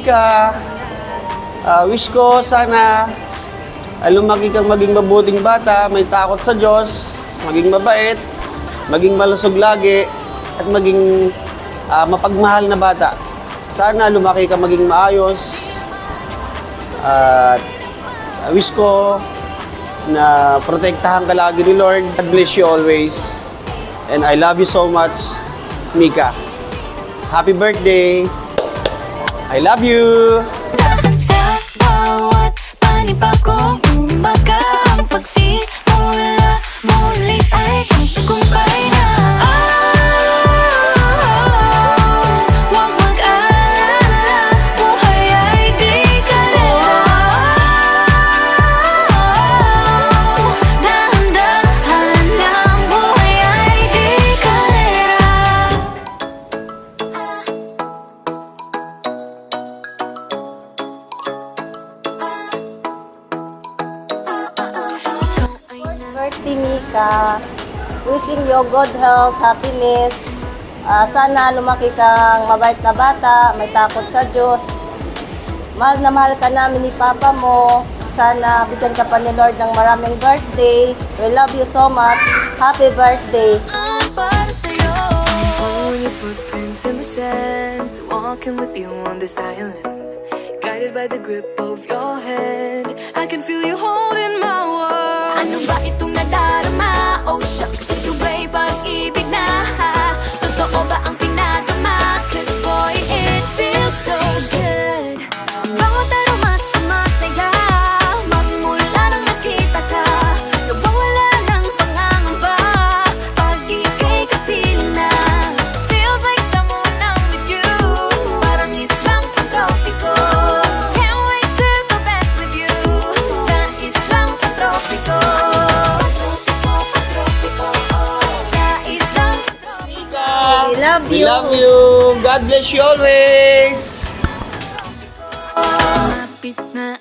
Mika. Wish ko sana lumaki kang maging mabuting bata, may takot sa Diyos, maging mabait, maging malusog lagi, at maging mapagmahal na bata. Sana lumaki ka maging maayos. At wish ko na protektahan ka lagi ni Lord. God bless you always. And I love you so much, Mika. Happy birthday! I love you! Sa bawat panibagong umaga, ang pagsimula muli ay isang tagumpay na. Huwag mag-alala, buhay ay di kalera. Dahan-dahan lang, buhay ay di kalera. Birthday, Mika. Wishing you good health, happiness. Sana lumaki kang mabait na bata, may takot sa Diyos. Mahal na mahal ka namin ni Papa mo. Sana bigyan ka pa ni Lord ng maraming birthday. We love you so much. Happy birthday. Ang para sa'yo. Following your footprints in the sand, walking with you on this island, guided by the grip of your hand. I can feel you holding my world. Ano ba itong nadarama? Oh shucks, ito ba'y pag-ibig na? Totoo ba ang pinadama? 'Cause boy, it feels so good. Bawat aroma sumasaya, magmula nang nakita ka. Nawawala ng pangangamba, pag ika'y kapiling na. Feels like someone I'm with you, parang islang pang-tropiko. Can't wait to go back with you, sa islang pang-tropiko. Sa islang pang-tropiko. We love We you. love you. God bless you always. Malapit na